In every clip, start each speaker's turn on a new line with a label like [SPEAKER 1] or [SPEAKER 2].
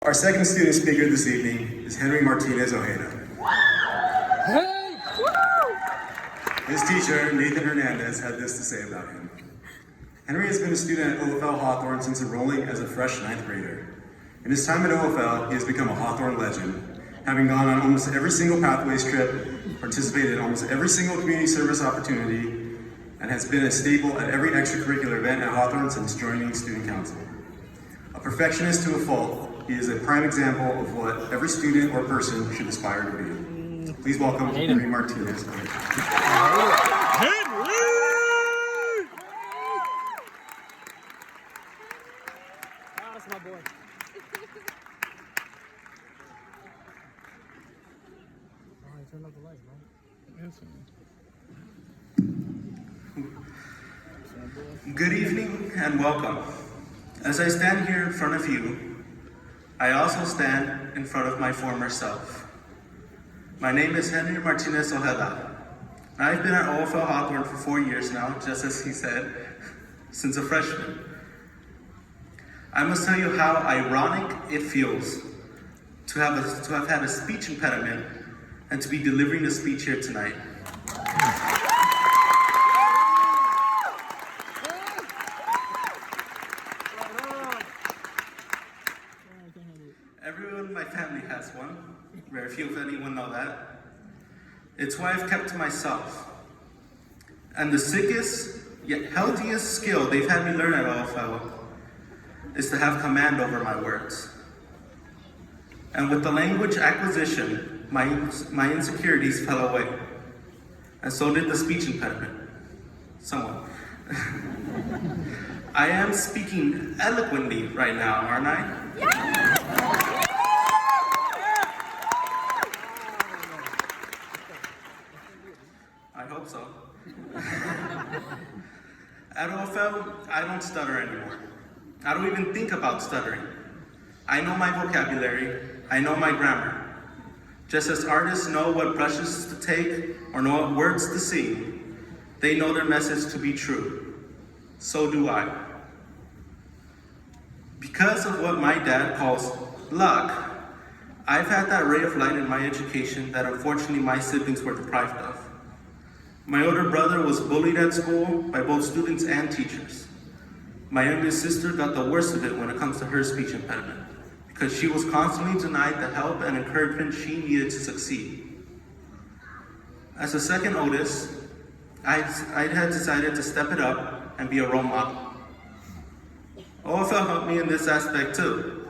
[SPEAKER 1] Our second student speaker this evening is Henry Martinez Ojeda.
[SPEAKER 2] Hey!
[SPEAKER 1] His teacher, Nathan Hernandez, had this to say about him. Henry has been a student at OFL Hawthorne since enrolling as a fresh 9th grader. In his time at OFL, he has become a Hawthorne legend, having gone on almost every single Pathways trip, participated in almost every single community service opportunity, and has been a staple at every extracurricular event at Hawthorne since joining student council. A perfectionist to a fault, he is a prime example of what every student or person should aspire to be. Please welcome Henry Martinez.
[SPEAKER 2] Henry! That's my boy. Turn up the light, man.
[SPEAKER 3] Good evening and welcome. As I stand here in front of you, I also stand in front of my former self. My name is Henry Martinez Ojeda. I've been at OFL Hawthorne for 4 years now, just as he said, since a freshman. I must tell you how ironic it feels to have had a speech impediment and to be delivering a speech here tonight. Everyone in my family has one. Very few, if anyone, know that. It's why I've kept to myself. And the sickest, yet healthiest skill they've had me learn at OFL is to have command over my words. And with the language acquisition, my insecurities fell away. And so did the speech impediment. Somewhat. I am speaking eloquently right now, aren't I? Yeah! I hope so. At OFL, I don't stutter anymore. I don't even think about stuttering. I know my vocabulary, I know my grammar. Just as artists know what brushes to take or know what words to sing, they know their message to be true. So do I. Because of what my dad calls luck, I've had that ray of light in my education that unfortunately my siblings were deprived of. My older brother was bullied at school by both students and teachers. My youngest sister got the worst of it when it comes to her speech impediment, because she was constantly denied the help and encouragement she needed to succeed. As the second oldest, I had decided to step it up and be a role model. OFL helped me in this aspect too.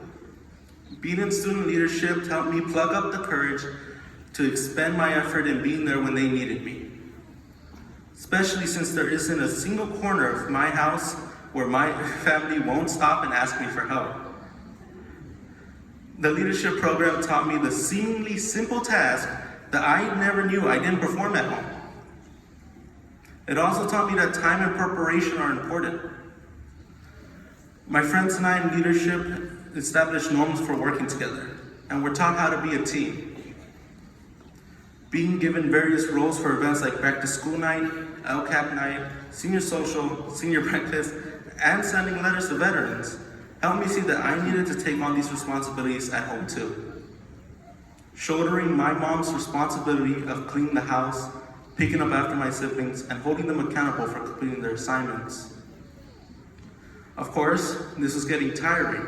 [SPEAKER 3] Being in student leadership helped me plug up the courage to expend my effort in being there when they needed me. Especially since there isn't a single corner of my house where my family won't stop and ask me for help. The leadership program taught me the seemingly simple task that I never knew I didn't perform at home. It also taught me that time and preparation are important. My friends and I in leadership established norms for working together, and we're taught how to be a team. Being given various roles for events like back to school night, LCAP night, senior social, senior breakfast, and sending letters to veterans helped me see that I needed to take on these responsibilities at home too. Shouldering my mom's responsibility of cleaning the house, picking up after my siblings, and holding them accountable for completing their assignments. Of course, this was getting tiring,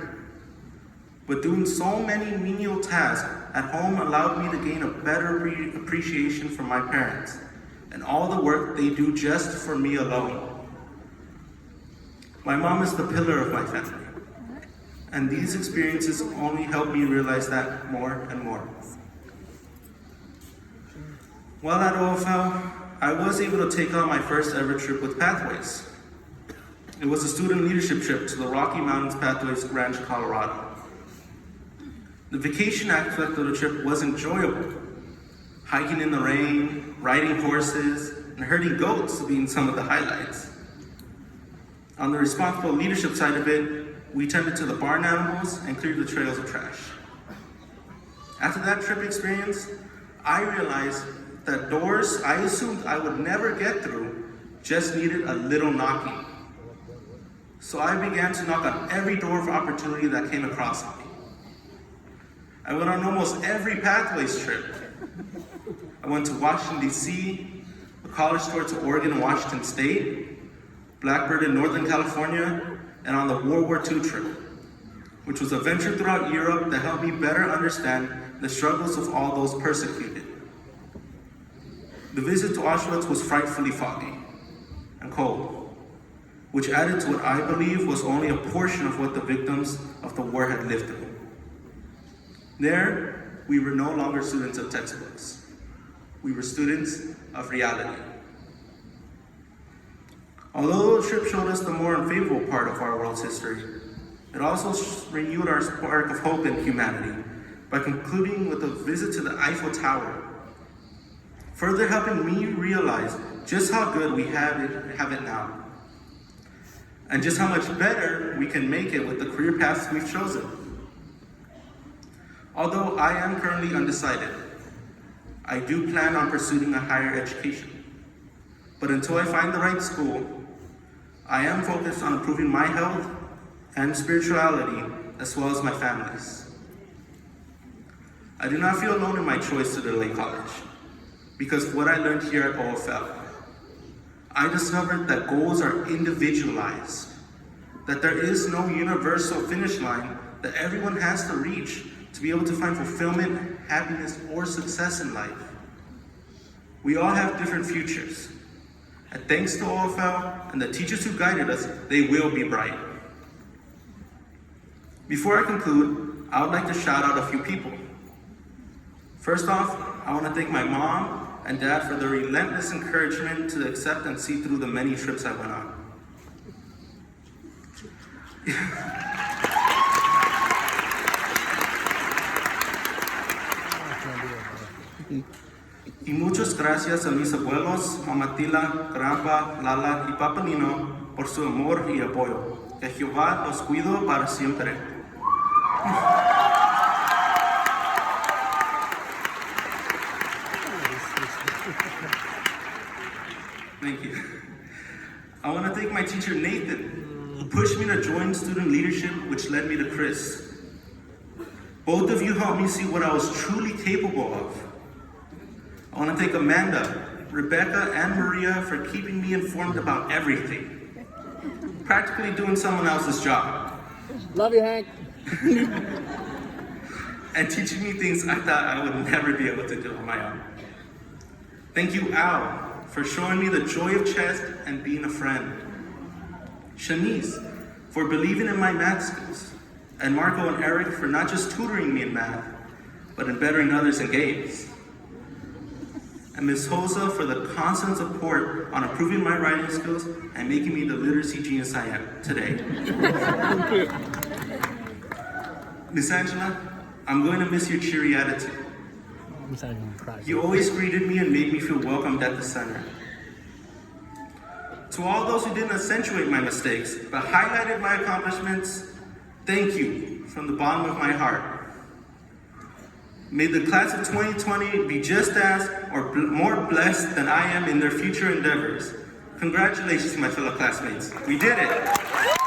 [SPEAKER 3] but doing so many menial tasks at home allowed me to gain a better appreciation for my parents and all the work they do just for me alone. My mom is the pillar of my family, and these experiences only help me realize that more and more. While at OFL, I was able to take on my first ever trip with Pathways. It was a student leadership trip to the Rocky Mountains Pathways Ranch, Colorado. The vacation aspect of the trip was enjoyable. Hiking in the rain, riding horses, and herding goats being some of the highlights. On the responsible leadership side of it, we tended to the barn animals and cleared the trails of trash. After that trip experience, I realized that doors I assumed I would never get through just needed a little knocking. So I began to knock on every door of opportunity that came across me. I went on almost every Pathways trip. I went to Washington, D.C., a college tour to Oregon and Washington State, Blackbird in Northern California, and on the World War II trip, which was a venture throughout Europe that helped me better understand the struggles of all those persecuted. The visit to Auschwitz was frightfully foggy and cold, which added to what I believe was only a portion of what the victims of the war had lived through. There, we were no longer students of textbooks. We were students of reality. Although the trip showed us the more unfavorable part of our world's history, it also renewed our spark of hope in humanity by concluding with a visit to the Eiffel Tower, further helping me realize just how good we have it now, and just how much better we can make it with the career paths we've chosen. Although I am currently undecided, I do plan on pursuing a higher education. But until I find the right school, I am focused on improving my health and spirituality, as well as my family's. I do not feel alone in my choice to delay college, because of what I learned here at OFL. I discovered that goals are individualized, that there is no universal finish line that everyone has to reach to be able to find fulfillment, happiness, or success in life. We all have different futures, and thanks to OFL and the teachers who guided us, they will be bright. Before I conclude, I would like to shout out a few people. First off, I want to thank my mom and dad for their relentless encouragement to accept and see through the many trips I went on. Y muchas gracias a mis abuelos, Mama Tila, Grandpa, Lala y Papa Nino por su amor y apoyo. Que Jehová los cuido para siempre. Thank you. I want to thank my teacher Nathan, who pushed me to join student leadership, which led me to Chris. Both of you helped me see what I was truly capable of. I want to thank Amanda, Rebecca, and Maria for keeping me informed about everything. Practically doing someone else's job.
[SPEAKER 2] Love you, Hank.
[SPEAKER 3] And teaching me things I thought I would never be able to do on my own. Thank you, Al, for showing me the joy of chess and being a friend. Shanice, for believing in my math skills. And Marco and Eric for not just tutoring me in math, but in bettering others in games. And Ms. Hosa for the constant support on improving my writing skills and making me the literacy genius I am today. Miss Angela, I'm going to miss your cheery attitude.
[SPEAKER 2] I'm sorry, I'm gonna cry.
[SPEAKER 3] You always greeted me and made me feel welcomed at the center. To all those who didn't accentuate my mistakes, but highlighted my accomplishments, thank you from the bottom of my heart. May the class of 2020 be just as or more blessed than I am in their future endeavors. Congratulations, my fellow classmates. We did it.